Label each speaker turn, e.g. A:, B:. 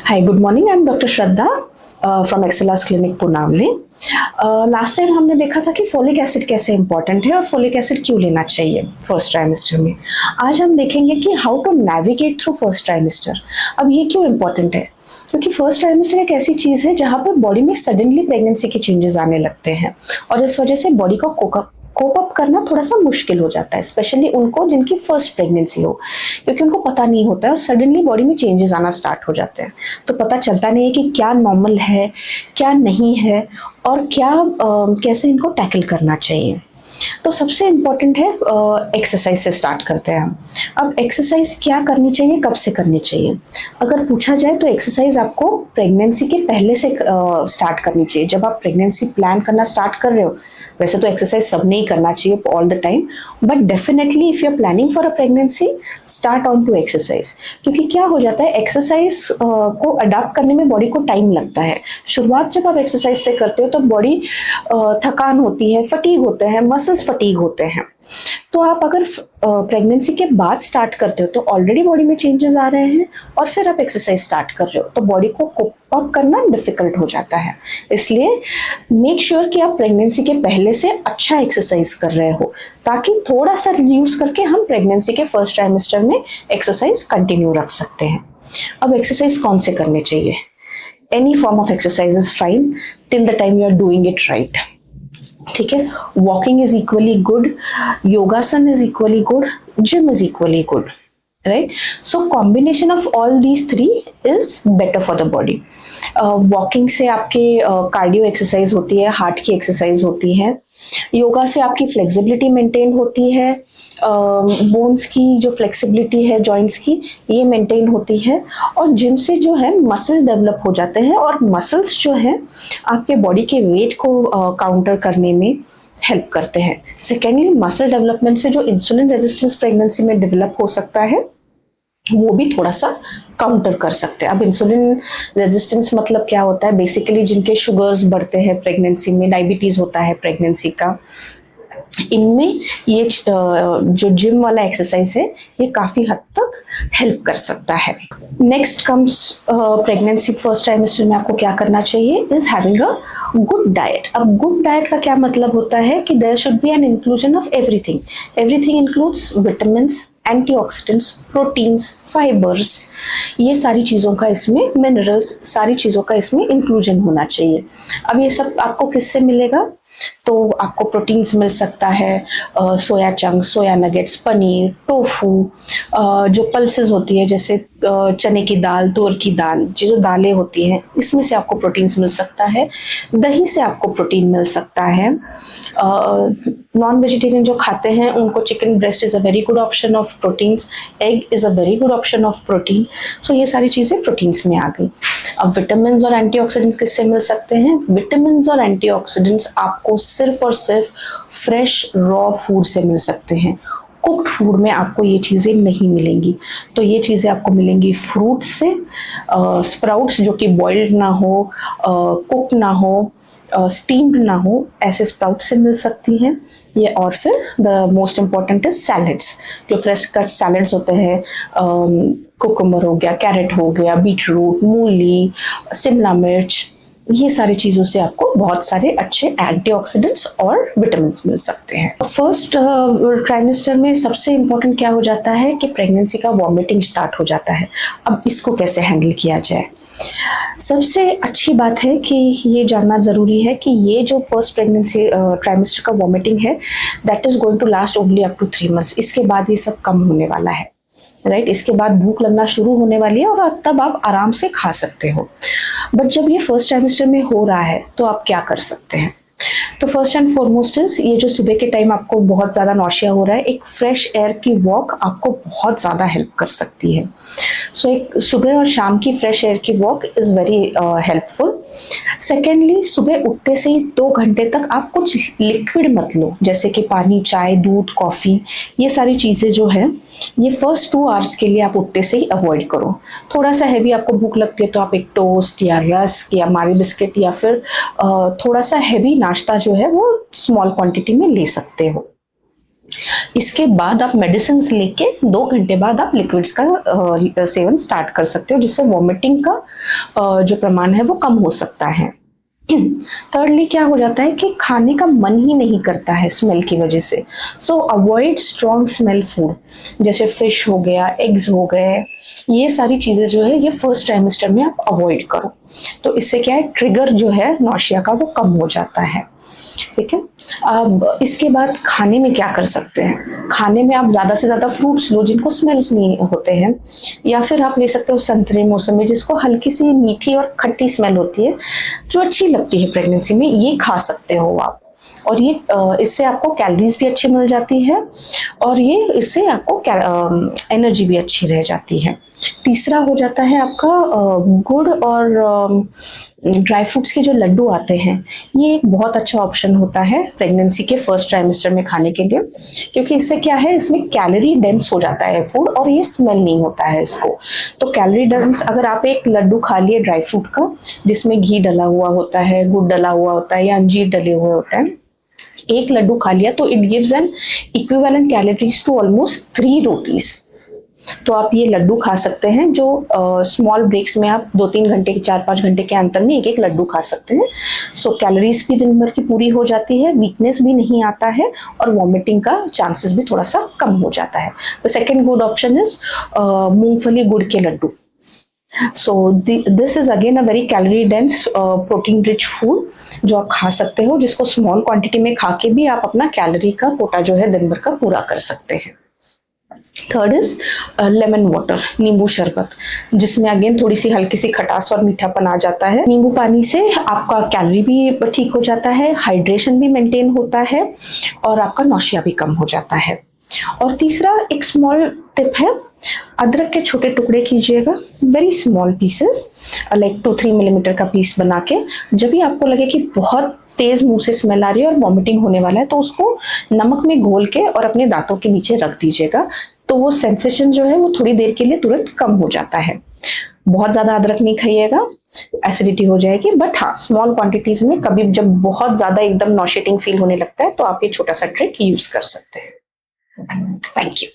A: Hi, good morning. I'm Dr. Shraddha from Excelas Clinic Punawale. Last time हमने देखा था कि फोलिक एसिड कैसे इंपॉर्टेंट है और फोलिक एसिड क्यों लेना चाहिए फर्स्ट ट्राइमेस्टर में। आज हम देखेंगे कि how to navigate through first trimester. अब ये क्यों इंपॉर्टेंट है? क्योंकि फर्स्ट ट्राइमेस्टर एक ऐसी चीज है जहाँ पर बॉडी में सडनली प्रेगनेंसी के चेंजेस आने लगते हैं और इस वजह से बॉडी को कोप अप करना थोड़ा सा मुश्किल हो जाता है, स्पेशली उनको जिनकी फर्स्ट प्रेगनेंसी हो, क्योंकि उनको पता नहीं होता है और सडनली बॉडी में चेंजेस आना स्टार्ट हो जाते हैं। तो पता चलता नहीं है कि क्या नॉर्मल है, क्या नहीं है और क्या कैसे इनको टैकल करना चाहिए। तो सबसे इम्पोर्टेंट है एक्सरसाइज से स्टार्ट करते हैं हम। अब एक्सरसाइज क्या करनी चाहिए, कब से करनी चाहिए? अगर पूछा जाए तो एक्सरसाइज आपको प्रेगनेंसी के पहले से स्टार्ट करनी चाहिए। जब आप प्रेगनेंसी प्लान करना स्टार्ट कर रहे हो, वैसे तो एक्सरसाइज सबने ही करना चाहिए all the time, but definitely if you are planning for a pregnancy, start on to exercise. क्योंकि क्या हो जाता है, एक्सरसाइज को अडॉप्ट करने में बॉडी को टाइम लगता है। शुरुआत जब आप एक्सरसाइज से करते हो तो बॉडी थकान होती है, फटीग होते हैं, मसल्स फटीग होते हैं। तो आप अगर प्रेगनेंसी के बाद स्टार्ट करते हो तो ऑलरेडी बॉडी में चेंजेस आ रहे हैं और फिर आप एक्सरसाइज स्टार्ट कर रहे हो तो बॉडी को कोप अप करना डिफिकल्ट हो जाता है। इसलिए मेक श्योर कि आप प्रेगनेंसी के पहले से अच्छा एक्सरसाइज कर रहे हो, ताकि थोड़ा सा रिड्यूस करके हम प्रेगनेंसी के फर्स्ट ट्राइमेस्टर में एक्सरसाइज कंटिन्यू रख सकते हैं। अब एक्सरसाइज कौन से करने चाहिए? Any form of exercise is fine till the time you are doing it right. ठीक है, walking is equally good, yogasan is equally good, gym is equally good, right? So combination of all these three is better for the body. Walking से आपके cardio exercise होती है, heart की exercise होती है। योगा से आपकी फ्लेक्सिबिलिटी मेंटेन होती है, बोन्स की जो फ्लेक्सिबिलिटी है जॉइंट्स की, ये मेंटेन होती है। और जिम से जो है मसल डेवलप हो जाते हैं और मसल्स जो है आपके बॉडी के वेट को काउंटर करने में हेल्प करते हैं। सेकेंडली, मसल डेवलपमेंट से जो इंसुलिन रेजिस्टेंस प्रेगनेंसी में डेवलप हो सकता है वो भी थोड़ा सा काउंटर कर सकते हैं। अब इंसुलिन रेजिस्टेंस मतलब क्या होता है? बेसिकली जिनके शुगर्स बढ़ते हैं प्रेगनेंसी में, डायबिटीज होता है प्रेगनेंसी का, इनमें ये जो जिम वाला एक्सरसाइज है ये काफी हद तक हेल्प कर सकता है। Next comes pregnancy first trimester में आपको क्या करना चाहिए is having a good diet. अब गुड डाइट का क्या मतलब होता है कि there should be an inclusion of everything. Everything includes vitamins, antioxidants, proteins, fibres, ये सारी चीज़ों का इसमें, मिनरल्स, सारी चीज़ों का इसमें इंक्लूजन होना चाहिए। अब ये सब आपको किससे मिलेगा? तो आपको प्रोटीन्स मिल सकता है soya chunks, soya nuggets, paneer, tofu, जो पल्सेस होती है जैसे चने की दाल, तुअर की दाल, जो दालें होती हैं इसमें से आपको प्रोटीन्स मिल सकता है। दही से आपको प्रोटीन मिल सकता है। नॉन वेजिटेरियन जो खाते हैं उनको chicken breast is a very good option of proteins, egg is a very good option of protein. So ये सारी चीज़ें प्रोटीन्स में आ गई। अब विटामिन और एंटीऑक्सीडेंट्स किससे मिल सकते हैं? विटामिन और एंटीऑक्सीडेंट्स आपको सिर्फ और सिर्फ फ्रेश रॉ फूड से मिल सकते हैं। कुक्ड फूड में आपको ये चीज़ें नहीं मिलेंगी। तो ये चीज़ें आपको मिलेंगी फ्रूट से, स्प्राउट्स जो कि बॉइल्ड ना हो, कुक ना हो, स्टीम्ड ना हो, ऐसे स्प्राउट से मिल सकती हैं ये। और फिर the most important is salads, जो फ्रेश कट सैलड्स होते हैं, कुकुम्बर हो गया, कैरेट हो गया, बीटरूट, मूली, शिमला मिर्च, ये सारी चीज़ों से आपको बहुत सारे अच्छे एंटीऑक्सीडेंट्स और विटामिन्स मिल सकते हैं। फर्स्ट ट्राइमेस्टर में सबसे इम्पोर्टेंट क्या हो जाता है कि प्रेगनेंसी का वॉमिटिंग स्टार्ट हो जाता है। अब इसको कैसे हैंडल किया जाए? सबसे अच्छी बात है कि ये जानना ज़रूरी है कि ये जो फर्स्ट प्रेगनेंसी ट्राइमेस्टर का वॉमिटिंग है that is going to last only up to 3 months। इसके बाद ये सब कम होने वाला है, राइट? इसके बाद भूख लगना शुरू होने वाली है और तब आप आराम से खा सकते हो। बट जब ये फर्स्ट ट्राइमेस्टर में हो रहा है तो आप क्या कर सकते हैं? तो फर्स्ट एंड फॉरमोस्ट इज, ये जो सुबह के टाइम आपको बहुत ज़्यादा नौशिया हो रहा है, एक फ्रेश एयर की वॉक आपको बहुत ज़्यादा हेल्प कर सकती है। सो एक सुबह और शाम की फ्रेश एयर की walk is very helpful. Secondly, सुबह उठते से ही 2 घंटे तक आप कुछ लिक्विड मत लो, जैसे कि पानी, चाय, दूध, कॉफ़ी, ये सारी चीज़ें जो है ये फर्स्ट 2 आवर्स के लिए आप उठते से ही अवॉइड करो। थोड़ा सा हैवी आपको भूख लगती है तो आप एक टोस्ट या रस्क या मारी बिस्किट या फिर थोड़ा सा हैवी नाश्ता जो है वो स्मॉल क्वांटिटी में ले सकते हो। इसके बाद आप मेडिसिन लेके 2 घंटे बाद आप लिक्विड्स का सेवन स्टार्ट कर सकते हो, जिससे वॉमिटिंग का जो प्रमाण है वो कम हो सकता है। थर्डली क्या हो जाता है कि खाने का मन ही नहीं करता है स्मेल की वजह से। सो अवॉइड स्ट्रॉन्ग स्मेल फूड, जैसे फिश हो गया, एग्स हो गए, ये सारी चीजें जो है ये फर्स्ट ट्राइमेस्टर में आप अवॉइड करो। तो इससे क्या है, ट्रिगर जो है नौशिया का वो कम हो जाता है। ठीक है, अब इसके बाद खाने में क्या कर सकते हैं? खाने में आप ज्यादा से ज्यादा फ्रूट्स लो जिनको स्मेल्स नहीं होते हैं, या फिर आप ले सकते हो संतरे, मौसमी, जिसको हल्की सी मीठी और खट्टी स्मेल होती है जो अच्छी लगती है प्रेगनेंसी में, ये खा सकते हो आप। और ये इससे आपको कैलोरीज भी अच्छी मिल जाती है और ये इससे आपको एनर्जी भी अच्छी रह जाती है। तीसरा हो जाता है आपका गुड़ और ड्राई फ्रूट्स के जो लड्डू आते हैं, ये एक बहुत अच्छा ऑप्शन होता है प्रेगनेंसी के फर्स्ट ट्राइमेस्टर में खाने के लिए, क्योंकि इससे क्या है, इसमें कैलोरी डेंस हो जाता है फूड और ये स्मेल नहीं होता है इसको। तो कैलोरी डेंस, अगर आप एक लड्डू खा लिए ड्राई फ्रूट का जिसमें घी डला हुआ होता है, गुड़ डला हुआ होता है या अंजीर डले हुए होते हैं, एक लड्डू खा लिया तो it gives an equivalent calories to almost 3 rotis. तो आप ये लड्डू खा सकते हैं, जो स्मॉल ब्रेक्स में आप 2-3 घंटे के 4-5 घंटे के अंतर में एक एक लड्डू खा सकते हैं। सो कैलोरीज भी दिन भर की पूरी हो जाती है, वीकनेस भी नहीं आता है और वॉमिटिंग का चांसेस भी थोड़ा सा कम हो जाता है। The second good option is मूंगफली गुड़ के Laddu. So this is again a very calorie dense protein rich food जो आप खा सकते हो, जिसको स्मॉल क्वांटिटी में खा के भी आप अपना कैलोरी का कोटा जो है दिन भर का पूरा कर सकते हैं। थर्ड इज लेमन वाटर, नींबू शरबत, जिसमें अगेन थोड़ी सी हल्की सी खटास और मीठापन आ जाता है। नींबू पानी से आपका कैलोरी भी ठीक हो जाता है, हाइड्रेशन भी मेंटेन होता है और आपका नौशिया भी कम हो जाता है। और तीसरा एक स्मॉल टिप है, अदरक के छोटे टुकड़े कीजिएगा, very small pieces, like 2-3 millimetre का पीस बना के। जब भी आपको लगे कि बहुत तेज मुंह से स्मेल आ रही है और वॉमिटिंग होने वाला है, तो उसको नमक में घोल के और अपने दांतों के नीचे रख दीजिएगा, तो वो सेंसेशन जो है वो थोड़ी देर के लिए तुरंत कम हो जाता है। बहुत ज्यादा अदरक नहीं खाइएगा, एसिडिटी हो जाएगी, बट हाँ स्मॉल क्वांटिटीज में कभी जब बहुत ज्यादा एकदम नॉशिएटिंग फील होने लगता है तो आप ये छोटा सा ट्रिक यूज कर सकते हैं। Thank you.